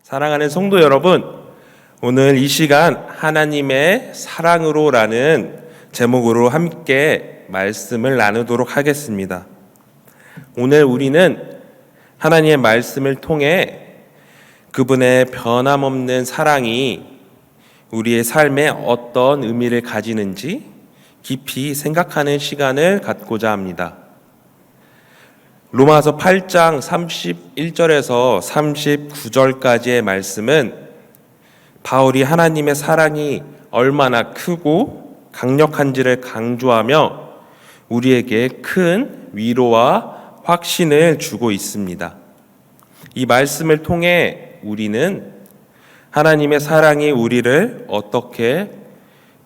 사랑하는 성도 여러분, 오늘 이 시간 하나님의 사랑으로라는 제목으로 함께 말씀을 나누도록 하겠습니다. 오늘 우리는 하나님의 말씀을 통해 그분의 변함없는 사랑이 우리의 삶에 어떤 의미를 가지는지 깊이 생각하는 시간을 갖고자 합니다. 로마서 8장 31절에서 39절까지의 말씀은 바울이 하나님의 사랑이 얼마나 크고 강력한지를 강조하며 우리에게 큰 위로와 확신을 주고 있습니다. 이 말씀을 통해 우리는 하나님의 사랑이 우리를 어떻게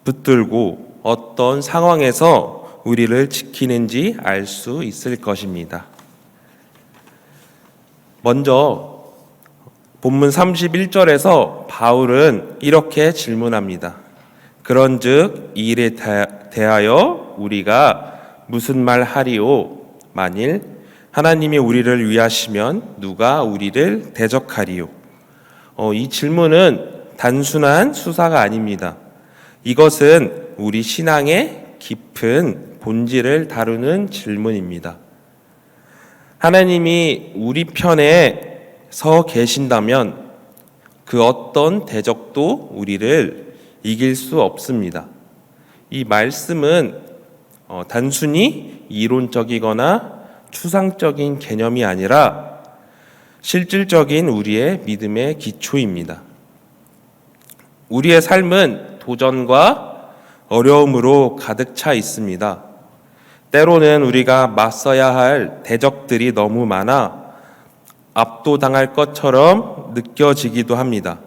붙들고 어떤 상황에서 우리를 지키는지 알 수 있을 것입니다. 먼저 본문 31절에서 바울은 이렇게 질문합니다. 그런즉 이 일에 대하여 우리가 무슨 말 하리오? 만일 하나님이 우리를 위하시면 누가 우리를 대적하리오? 이 질문은 단순한 수사가 아닙니다. 이것은 우리 신앙의 깊은 본질을 다루는 질문입니다. 하나님이 우리 편에 서 계신다면 그 어떤 대적도 우리를 이길 수 없습니다. 이 말씀은 단순히 이론적이거나 추상적인 개념이 아니라 실질적인 우리의 믿음의 기초입니다. 우리의 삶은 도전과 어려움으로 가득 차 있습니다. 때로는 우리가 맞서야 할 대적들이 너무 많아 압도당할 것처럼 느껴지기도 합니다.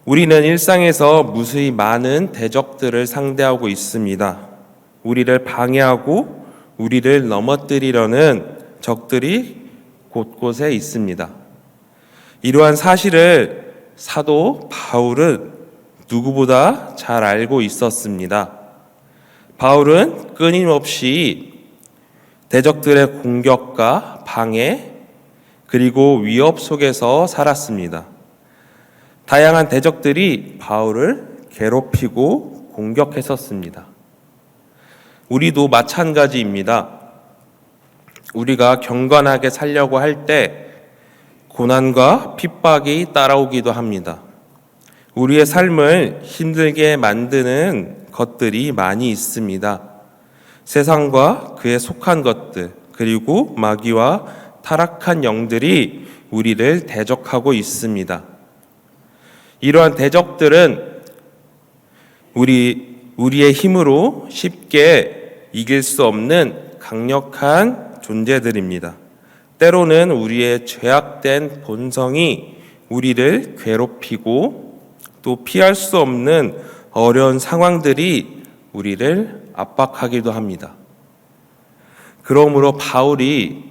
우리는 일상에서 무수히 많은 대적들을 상대하고 있습니다. 우리를 방해하고 우리를 넘어뜨리려는 적들이 곳곳에 있습니다. 이러한 사실을 사도 바울은 누구보다 잘 알고 있었습니다. 바울은 끊임없이 대적들의 공격과 방해 그리고 위협 속에서 살았습니다. 다양한 대적들이 바울을 괴롭히고 공격했었습니다. 우리도 마찬가지입니다. 우리가 경건하게 살려고 할 때 고난과 핍박이 따라오기도 합니다. 우리의 삶을 힘들게 만드는 것들이 많이 있습니다. 세상과 그에 속한 것들, 그리고 마귀와 타락한 영들이 우리를 대적하고 있습니다. 이러한 대적들은 우리의 힘으로 쉽게 이길 수 없는 강력한 존재들입니다. 때로는 우리의 죄악된 본성이 우리를 괴롭히고 또 피할 수 없는 어려운 상황들이 우리를 압박하기도 합니다. 그러므로 바울이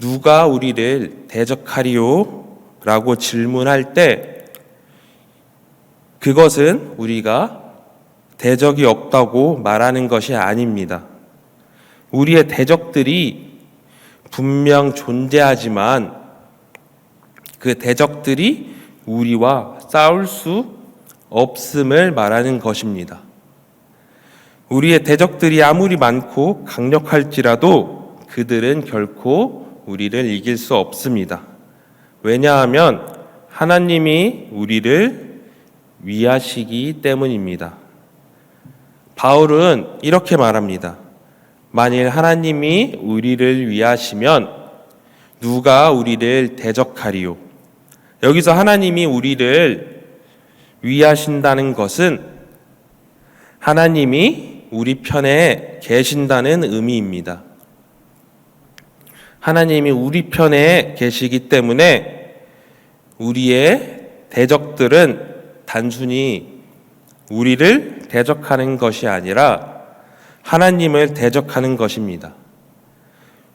누가 우리를 대적하리요? 라고 질문할 때 그것은 우리가 대적이 없다고 말하는 것이 아닙니다. 우리의 대적들이 분명 존재하지만 그 대적들이 우리와 싸울 수 없음을 말하는 것입니다. 우리의 대적들이 아무리 많고 강력할지라도 그들은 결코 우리를 이길 수 없습니다. 왜냐하면 하나님이 우리를 위하시기 때문입니다. 바울은 이렇게 말합니다. 만일 하나님이 우리를 위하시면 누가 우리를 대적하리요? 여기서 하나님이 우리를 위하신다는 것은 하나님이 우리 편에 계신다는 의미입니다. 하나님이 우리 편에 계시기 때문에 우리의 대적들은 단순히 우리를 대적하는 것이 아니라 하나님을 대적하는 것입니다.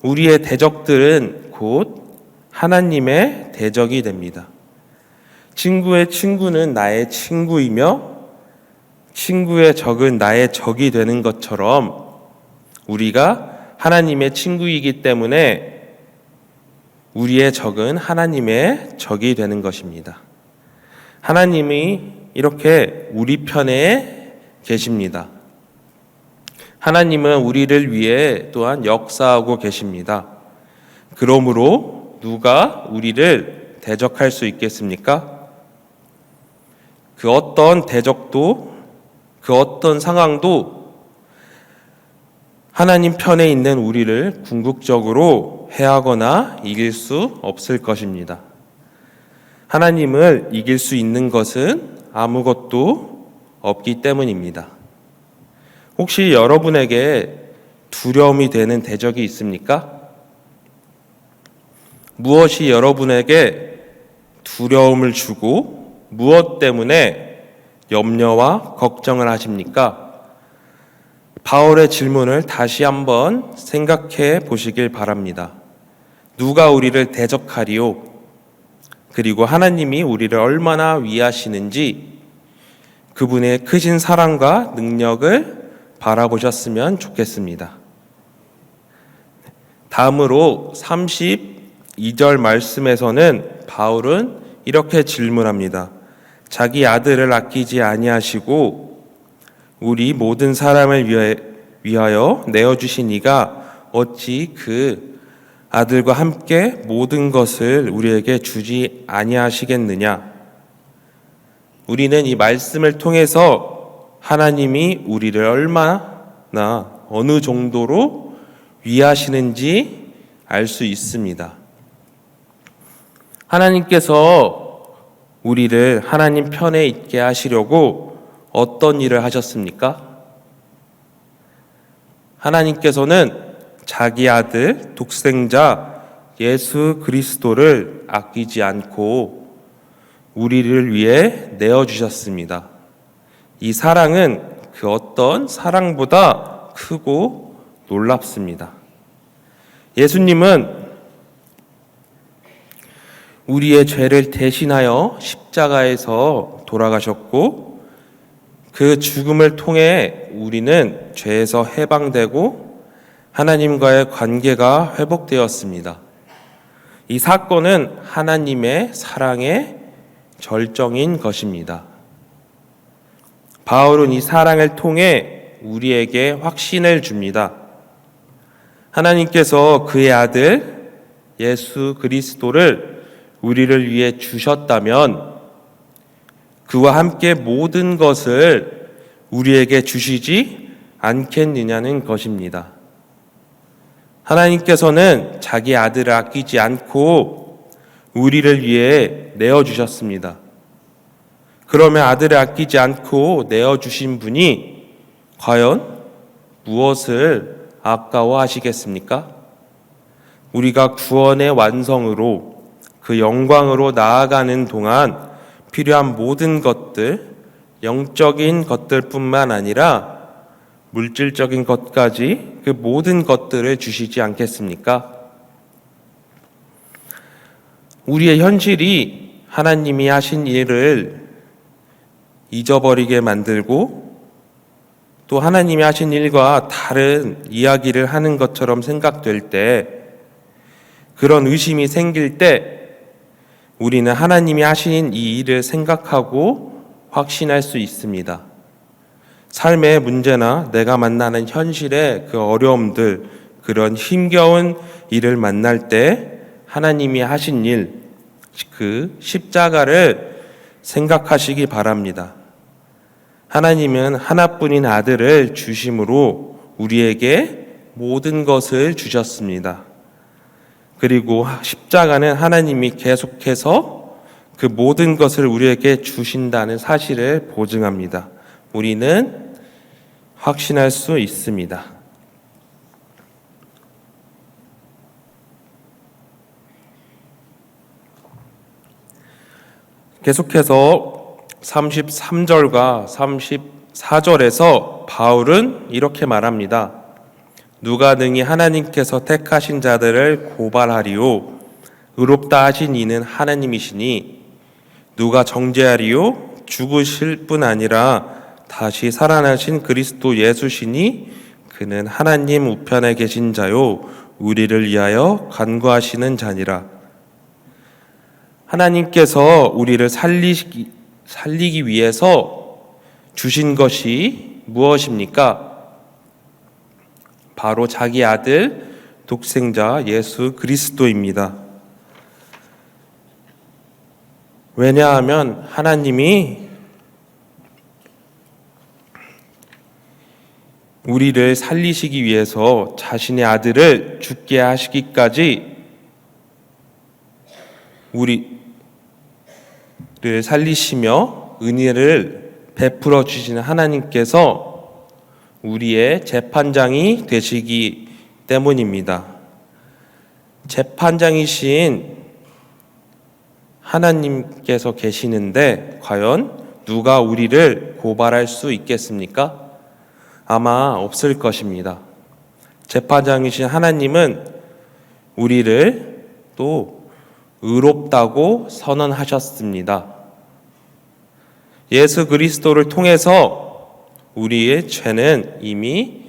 우리의 대적들은 곧 하나님의 대적이 됩니다. 친구의 친구는 나의 친구이며 친구의 적은 나의 적이 되는 것처럼 우리가 하나님의 친구이기 때문에 우리의 적은 하나님의 적이 되는 것입니다. 하나님이 이렇게 우리 편에 계십니다. 하나님은 우리를 위해 또한 역사하고 계십니다. 그러므로 누가 우리를 대적할 수 있겠습니까? 그 어떤 대적도, 그 어떤 상황도 하나님 편에 있는 우리를 궁극적으로 해하거나 이길 수 없을 것입니다. 하나님을 이길 수 있는 것은 아무것도 없기 때문입니다. 혹시 여러분에게 두려움이 되는 대적이 있습니까? 무엇이 여러분에게 두려움을 주고 무엇 때문에 염려와 걱정을 하십니까? 바울의 질문을 다시 한번 생각해 보시길 바랍니다. 누가 우리를 대적하리요? 그리고 하나님이 우리를 얼마나 위하시는지 그분의 크신 사랑과 능력을 바라보셨으면 좋겠습니다. 다음으로 32절 말씀에서는 바울은 이렇게 질문합니다. 자기 아들을 아끼지 아니하시고 우리 모든 사람을 위하여 내어주신 이가 어찌 그 아들과 함께 모든 것을 우리에게 주지 아니하시겠느냐? 우리는 이 말씀을 통해서 하나님이 우리를 얼마나 어느 정도로 위하시는지 알 수 있습니다. 하나님께서 우리를 하나님 편에 있게 하시려고 어떤 일을 하셨습니까? 하나님께서는 자기 아들 독생자 예수 그리스도를 아끼지 않고 우리를 위해 내어주셨습니다. 이 사랑은 그 어떤 사랑보다 크고 놀랍습니다. 예수님은 우리의 죄를 대신하여 십자가에서 돌아가셨고 그 죽음을 통해 우리는 죄에서 해방되고 하나님과의 관계가 회복되었습니다. 이 사건은 하나님의 사랑의 절정인 것입니다. 바울은 이 사랑을 통해 우리에게 확신을 줍니다. 하나님께서 그의 아들 예수 그리스도를 우리를 위해 주셨다면 그와 함께 모든 것을 우리에게 주시지 않겠느냐는 것입니다. 하나님께서는 자기 아들을 아끼지 않고 우리를 위해 내어주셨습니다. 그러면 아들을 아끼지 않고 내어주신 분이 과연 무엇을 아까워하시겠습니까? 우리가 구원의 완성으로 그 영광으로 나아가는 동안 필요한 모든 것들, 영적인 것들뿐만 아니라 물질적인 것까지 그 모든 것들을 주시지 않겠습니까? 우리의 현실이 하나님이 하신 일을 잊어버리게 만들고 또 하나님이 하신 일과 다른 이야기를 하는 것처럼 생각될 때, 그런 의심이 생길 때 우리는 하나님이 하신 이 일을 생각하고 확신할 수 있습니다. 삶의 문제나 내가 만나는 현실의 그 어려움들, 그런 힘겨운 일을 만날 때 하나님이 하신 일, 그 십자가를 생각하시기 바랍니다. 하나님은 하나뿐인 아들을 주심으로 우리에게 모든 것을 주셨습니다. 그리고 십자가는 하나님이 계속해서 그 모든 것을 우리에게 주신다는 사실을 보증합니다. 우리는 확신할 수 있습니다. 계속해서 33절과 34절에서 바울은 이렇게 말합니다. 누가 능히 하나님께서 택하신 자들을 고발하리요? 의롭다 하신 이는 하나님이시니 누가 정죄하리요? 죽으실 뿐 아니라 다시 살아나신 그리스도 예수시니 그는 하나님 우편에 계신 자요 우리를 위하여 간구하시는 자니라. 하나님께서 우리를 살리기 위해서 주신 것이 무엇입니까? 바로 자기 아들 독생자 예수 그리스도입니다. 왜냐하면 하나님이 우리를 살리시기 위해서 자신의 아들을 죽게 하시기까지 우리를 살리시며 은혜를 베풀어 주시는 하나님께서 우리의 재판장이 되시기 때문입니다. 재판장이신 하나님께서 계시는데 과연 누가 우리를 고발할 수 있겠습니까? 아마 없을 것입니다. 재판장이신 하나님은 우리를 또 의롭다고 선언하셨습니다. 예수 그리스도를 통해서 우리의 죄는 이미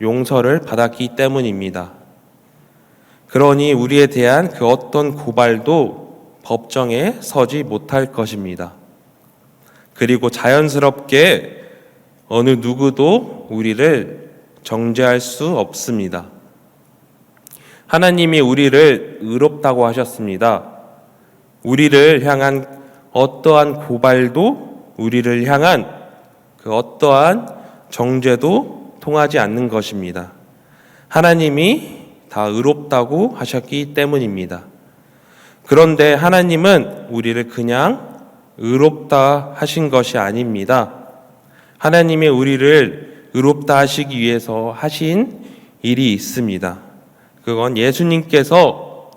용서를 받았기 때문입니다. 그러니 우리에 대한 그 어떤 고발도 법정에 서지 못할 것입니다. 그리고 자연스럽게 어느 누구도 우리를 정죄할 수 없습니다. 하나님이 우리를 의롭다고 하셨습니다. 우리를 향한 어떠한 고발도 우리를 향한 그 어떠한 정죄도 통하지 않는 것입니다. 하나님이 다 의롭다고 하셨기 때문입니다. 그런데 하나님은 우리를 그냥 의롭다 하신 것이 아닙니다. 하나님이 우리를 의롭다 하시기 위해서 하신 일이 있습니다. 그건 예수님께서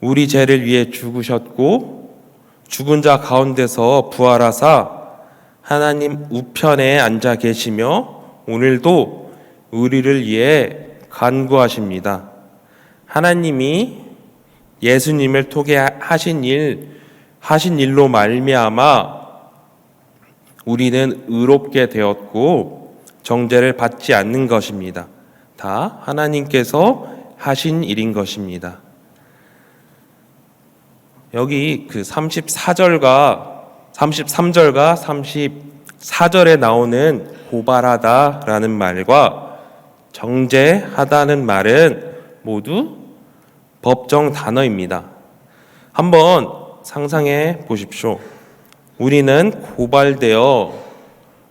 우리 죄를 위해 죽으셨고 죽은 자 가운데서 부활하사 하나님 우편에 앉아 계시며 오늘도 우리를 위해 간구하십니다. 하나님이 예수님을 통해 하신 일로 말미암아 우리는 의롭게 되었고 정죄를 받지 않는 것입니다. 다 하나님께서 하신 일인 것입니다. 여기 그 33절과 34절에 나오는 고발하다라는 말과 정죄하다는 말은 모두 법정 단어입니다. 한번 상상해 보십시오. 우리는 고발되어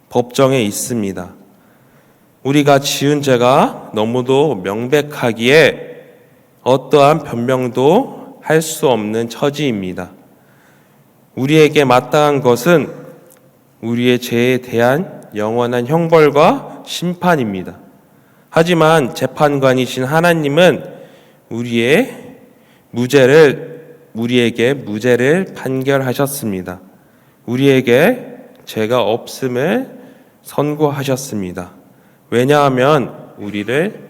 법정에 있습니다. 우리가 지은 죄가 너무도 명백하기에 어떠한 변명도 할 수 없는 처지입니다. 우리에게 마땅한 것은 우리의 죄에 대한 영원한 형벌과 심판입니다. 하지만 재판관이신 하나님은 우리에게 무죄를 판결하셨습니다. 우리에게 죄가 없음을 선고하셨습니다. 왜냐하면 우리를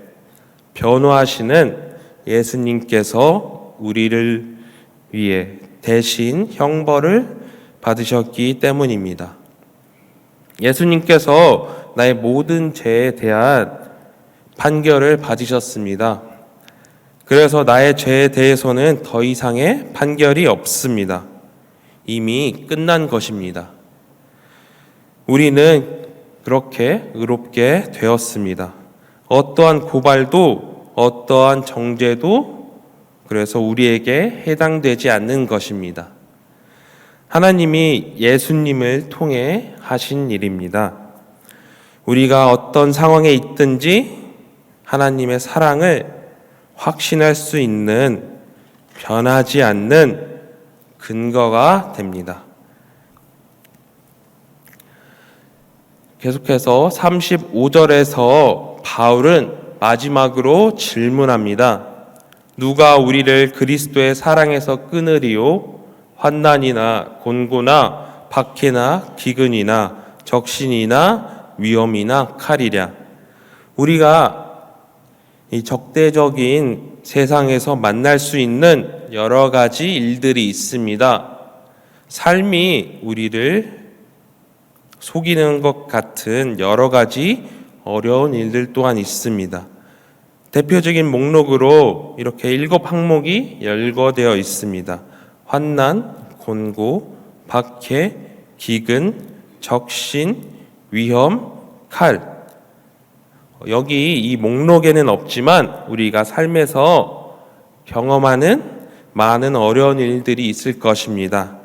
변호하시는 예수님께서 우리를 위해 대신 형벌을 받으셨기 때문입니다. 예수님께서 나의 모든 죄에 대한 판결을 받으셨습니다. 그래서 나의 죄에 대해서는 더 이상의 판결이 없습니다. 이미 끝난 것입니다. 우리는 그렇게 의롭게 되었습니다. 어떠한 고발도 어떠한 정죄도 그래서 우리에게 해당되지 않는 것입니다. 하나님이 예수님을 통해 하신 일입니다. 우리가 어떤 상황에 있든지 하나님의 사랑을 확신할 수 있는 변하지 않는 근거가 됩니다. 계속해서 35절에서 바울은 마지막으로 질문합니다. 누가 우리를 그리스도의 사랑에서 끊으리요? 환난이나 곤고나 박해나 기근이나 적신이나 위험이나 칼이랴. 우리가 이 적대적인 세상에서 만날 수 있는 여러 가지 일들이 있습니다. 삶이 우리를 속이는 것 같은 여러 가지 어려운 일들 또한 있습니다. 대표적인 목록으로 이렇게 7 항목이 열거되어 있습니다. 환난, 곤고, 박해, 기근, 적신, 위험, 칼. 여기 이 목록에는 없지만 우리가 삶에서 경험하는 많은 어려운 일들이 있을 것입니다.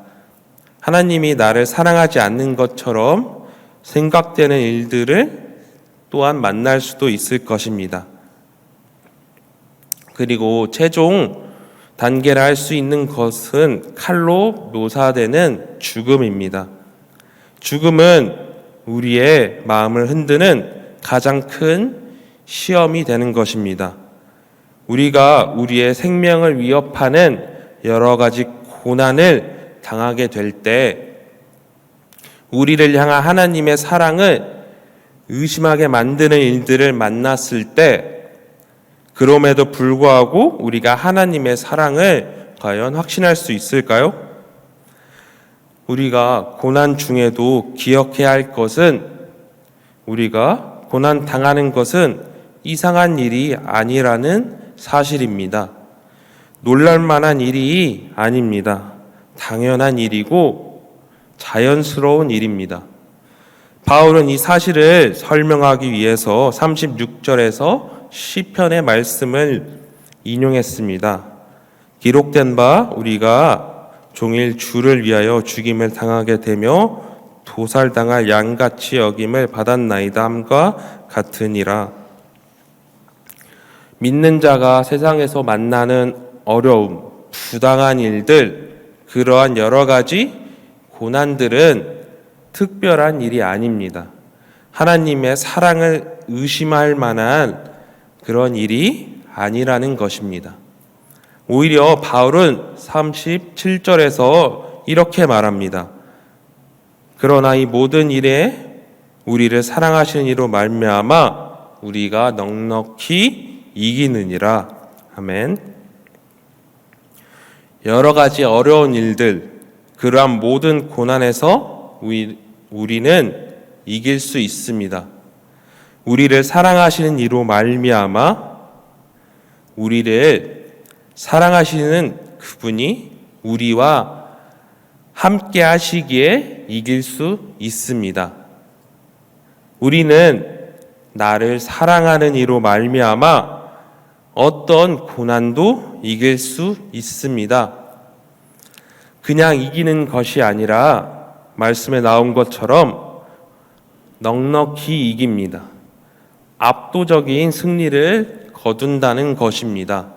하나님이 나를 사랑하지 않는 것처럼 생각되는 일들을 또한 만날 수도 있을 것입니다. 그리고 최종 단계를 할 수 있는 것은 칼로 묘사되는 죽음입니다. 죽음은 우리의 마음을 흔드는 가장 큰 시험이 되는 것입니다. 우리가 우리의 생명을 위협하는 여러 가지 고난을 당하게 될 때 우리를 향한 하나님의 사랑을 의심하게 만드는 일들을 만났을 때 그럼에도 불구하고 우리가 하나님의 사랑을 과연 확신할 수 있을까요? 우리가 고난 중에도 기억해야 할 것은 우리가 고난 당하는 것은 이상한 일이 아니라는 사실입니다. 놀랄 만한 일이 아닙니다. 당연한 일이고 자연스러운 일입니다. 바울은 이 사실을 설명하기 위해서 36절에서 시편의 말씀을 인용했습니다. 기록된 바 우리가 종일 주를 위하여 죽임을 당하게 되며 도살당할 양같이 여김을 받았나이다 함과 같으니라. 믿는 자가 세상에서 만나는 어려움, 부당한 일들, 그러한 여러 가지 고난들은 특별한 일이 아닙니다. 하나님의 사랑을 의심할 만한 그런 일이 아니라는 것입니다. 오히려 바울은 37절에서 이렇게 말합니다. 그러나 이 모든 일에 우리를 사랑하시는 이로 말미암아 우리가 넉넉히 이기느니라. 아멘. 여러 가지 어려운 일들, 그러한 모든 고난에서 우리는 이길 수 있습니다. 우리를 사랑하시는 이로 말미암아 우리를 사랑하시는 그분이 우리와 함께 하시기에 이길 수 있습니다. 우리는 나를 사랑하는 이로 말미암아 어떤 고난도 이길 수 있습니다. 그냥 이기는 것이 아니라 말씀에 나온 것처럼 넉넉히 이깁니다. 압도적인 승리를 거둔다는 것입니다.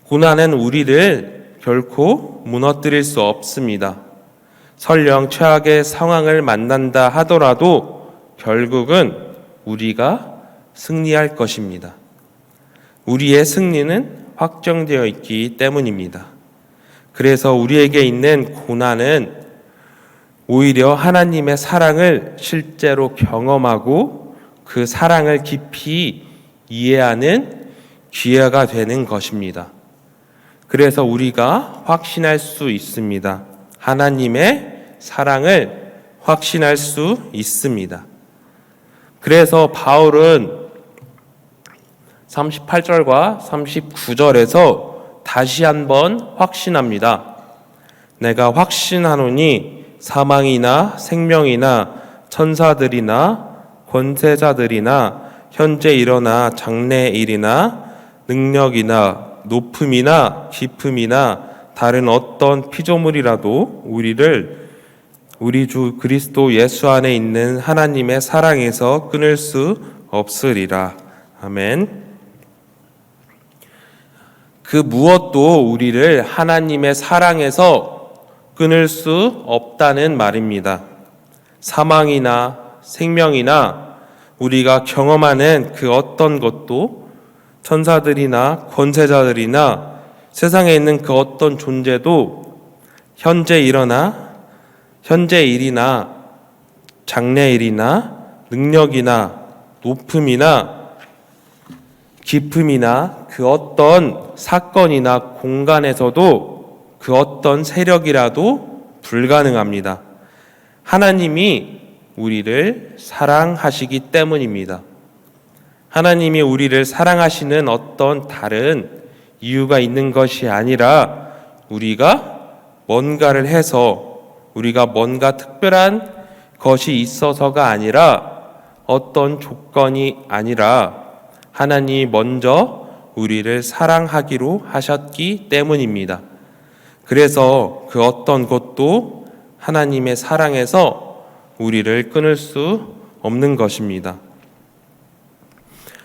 고난은 우리를 결코 무너뜨릴 수 없습니다. 설령 최악의 상황을 만난다 하더라도 결국은 우리가 승리할 것입니다. 우리의 승리는 확정되어 있기 때문입니다. 그래서 우리에게 있는 고난은 오히려 하나님의 사랑을 실제로 경험하고 그 사랑을 깊이 이해하는 기회가 되는 것입니다. 그래서 우리가 확신할 수 있습니다. 하나님의 사랑을 확신할 수 있습니다. 그래서 바울은 38절과 39절에서 다시 한번 확신합니다. 내가 확신하노니 사망이나 생명이나 천사들이나 권세자들이나 현재 일어나 장래일이나 능력이나 높음이나 깊음이나 다른 어떤 피조물이라도 우리를 우리 주 그리스도 예수 안에 있는 하나님의 사랑에서 끊을 수 없으리라. 아멘. 그 무엇도 우리를 하나님의 사랑에서 끊을 수 없다는 말입니다. 사망이나 생명이나 우리가 경험하는 그 어떤 것도 천사들이나 권세자들이나 세상에 있는 그 어떤 존재도 현재 일이나 장래일이나 능력이나 높음이나 깊음이나 그 어떤 사건이나 공간에서도 그 어떤 세력이라도 불가능합니다. 하나님이 우리를 사랑하시기 때문입니다. 하나님이 우리를 사랑하시는 어떤 다른 이유가 있는 것이 아니라 우리가 뭔가를 해서 우리가 뭔가 특별한 것이 있어서가 아니라 어떤 조건이 아니라 하나님이 먼저 우리를 사랑하기로 하셨기 때문입니다. 그래서 그 어떤 것도 하나님의 사랑에서 우리를 끊을 수 없는 것입니다.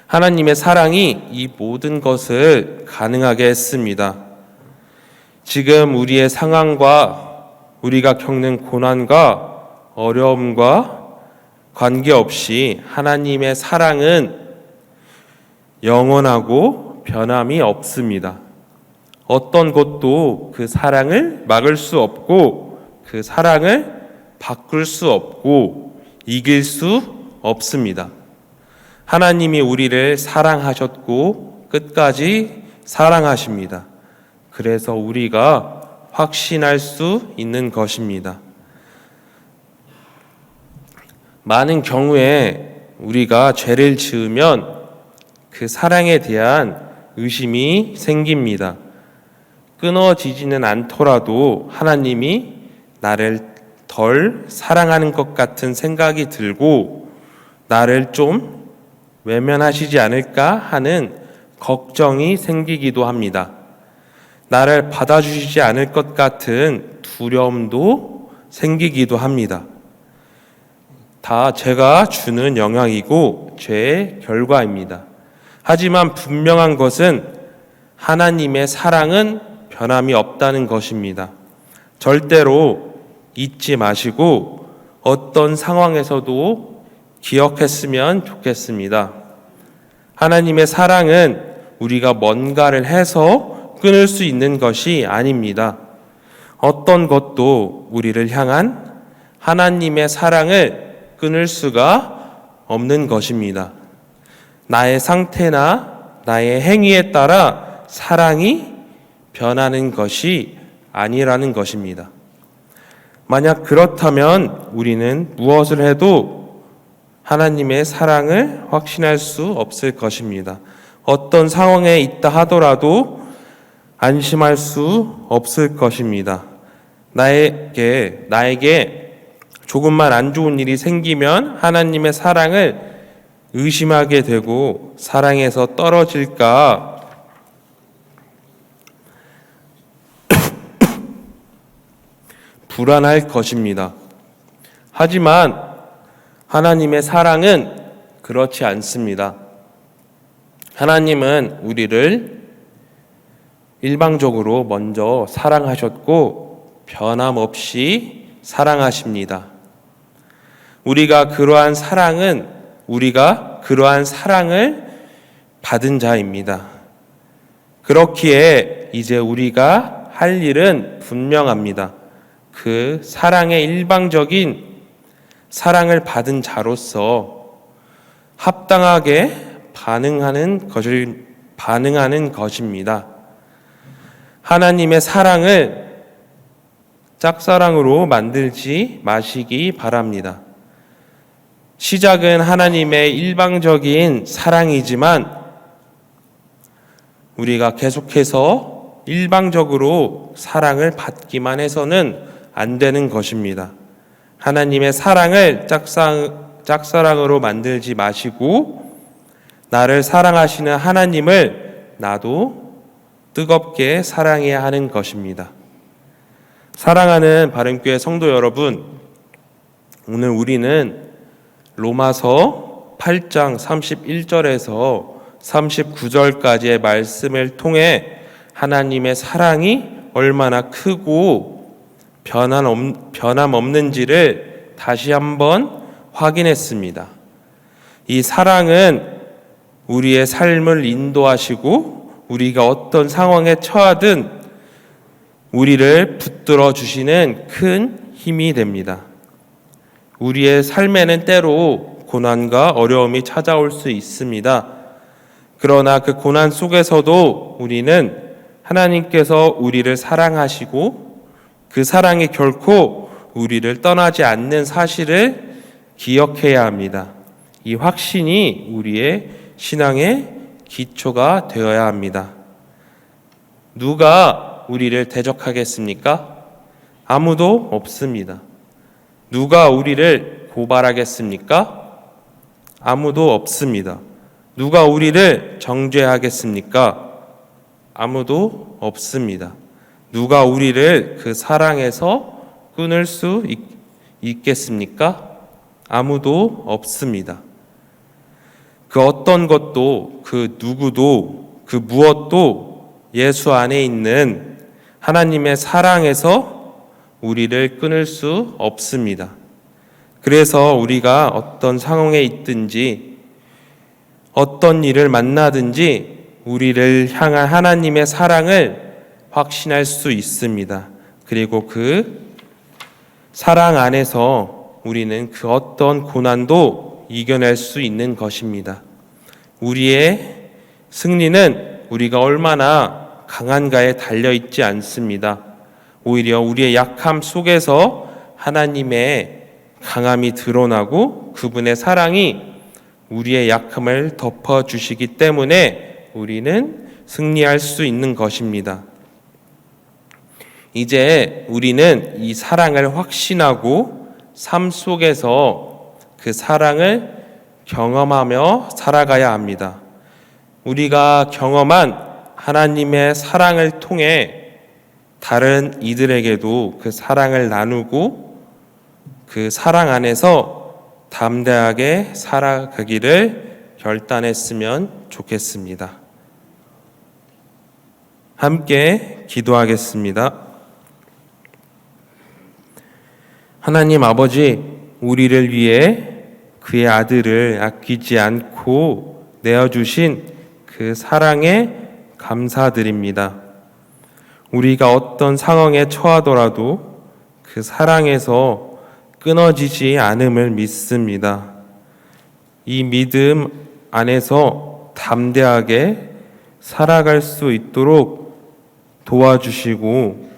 하나님의 사랑이 이 모든 것을 가능하게 했습니다. 지금 우리의 상황과 우리가 겪는 고난과 어려움과 관계없이 하나님의 사랑은 영원하고 변함이 없습니다. 어떤 것도 그 사랑을 막을 수 없고 그 사랑을 바꿀 수 없고 이길 수 없습니다. 하나님이 우리를 사랑하셨고 끝까지 사랑하십니다. 그래서 우리가 확신할 수 있는 것입니다. 많은 경우에 우리가 죄를 지으면 그 사랑에 대한 의심이 생깁니다. 끊어지지는 않더라도 하나님이 나를 덜 사랑하는 것 같은 생각이 들고 나를 좀 외면하시지 않을까 하는 걱정이 생기기도 합니다. 나를 받아주시지 않을 것 같은 두려움도 생기기도 합니다. 다 죄가 주는 영향이고 죄의 결과입니다. 하지만 분명한 것은 하나님의 사랑은 변함이 없다는 것입니다. 절대로 잊지 마시고 어떤 상황에서도 기억했으면 좋겠습니다. 하나님의 사랑은 우리가 뭔가를 해서 끊을 수 있는 것이 아닙니다. 어떤 것도 우리를 향한 하나님의 사랑을 끊을 수가 없는 것입니다. 나의 상태나 나의 행위에 따라 사랑이 변하는 것이 아니라는 것입니다. 만약 그렇다면 우리는 무엇을 해도 하나님의 사랑을 확신할 수 없을 것입니다. 어떤 상황에 있다 하더라도 안심할 수 없을 것입니다. 나에게 조금만 안 좋은 일이 생기면 하나님의 사랑을 의심하게 되고 사랑에서 떨어질까 불안할 것입니다. 하지만 하나님의 사랑은 그렇지 않습니다. 하나님은 우리를 일방적으로 먼저 사랑하셨고 변함없이 사랑하십니다. 우리가 그러한 사랑을 받은 자입니다. 그렇기에 이제 우리가 할 일은 분명합니다. 그 사랑의 일방적인 사랑을 받은 자로서 합당하게 반응하는 것입니다. 하나님의 사랑을 짝사랑으로 만들지 마시기 바랍니다. 시작은 하나님의 일방적인 사랑이지만 우리가 계속해서 일방적으로 사랑을 받기만 해서는 안 되는 것입니다. 하나님의 사랑을 짝사랑으로 만들지 마시고 나를 사랑하시는 하나님을 나도 뜨겁게 사랑해야 하는 것입니다. 사랑하는 바른교회 성도 여러분, 오늘 우리는 로마서 8장 31절에서 39절까지의 말씀을 통해 하나님의 사랑이 얼마나 크고 변함없는지를 다시 한번 확인했습니다. 이 사랑은 우리의 삶을 인도하시고 우리가 어떤 상황에 처하든 우리를 붙들어 주시는 큰 힘이 됩니다. 우리의 삶에는 때로 고난과 어려움이 찾아올 수 있습니다. 그러나 그 고난 속에서도 우리는 하나님께서 우리를 사랑하시고 그 사랑이 결코 우리를 떠나지 않는 사실을 기억해야 합니다. 이 확신이 우리의 신앙의 기초가 되어야 합니다. 누가 우리를 대적하겠습니까? 아무도 없습니다. 누가 우리를 고발하겠습니까? 아무도 없습니다. 누가 우리를 정죄하겠습니까? 아무도 없습니다. 누가 우리를 그 사랑에서 끊을 수 있겠습니까? 아무도 없습니다. 그 어떤 것도, 그 누구도, 그 무엇도 예수 안에 있는 하나님의 사랑에서 우리를 끊을 수 없습니다. 그래서 우리가 어떤 상황에 있든지 어떤 일을 만나든지 우리를 향한 하나님의 사랑을 확신할 수 있습니다. 그리고 그 사랑 안에서 우리는 그 어떤 고난도 이겨낼 수 있는 것입니다. 우리의 승리는 우리가 얼마나 강한가에 달려있지 않습니다. 오히려 우리의 약함 속에서 하나님의 강함이 드러나고 그분의 사랑이 우리의 약함을 덮어주시기 때문에 우리는 승리할 수 있는 것입니다. 이제 우리는 이 사랑을 확신하고 삶 속에서 그 사랑을 경험하며 살아가야 합니다. 우리가 경험한 하나님의 사랑을 통해 다른 이들에게도 그 사랑을 나누고 그 사랑 안에서 담대하게 살아가기를 결단했으면 좋겠습니다. 함께 기도하겠습니다. 하나님 아버지, 우리를 위해 그의 아들을 아끼지 않고 내어주신 그 사랑에 감사드립니다. 우리가 어떤 상황에 처하더라도 그 사랑에서 끊어지지 않음을 믿습니다. 이 믿음 안에서 담대하게 살아갈 수 있도록 도와주시고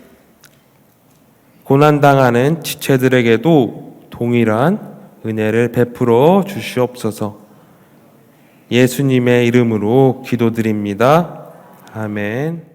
고난당하는 지체들에게도 동일한 은혜를 베풀어 주시옵소서. 예수님의 이름으로 기도드립니다. 아멘.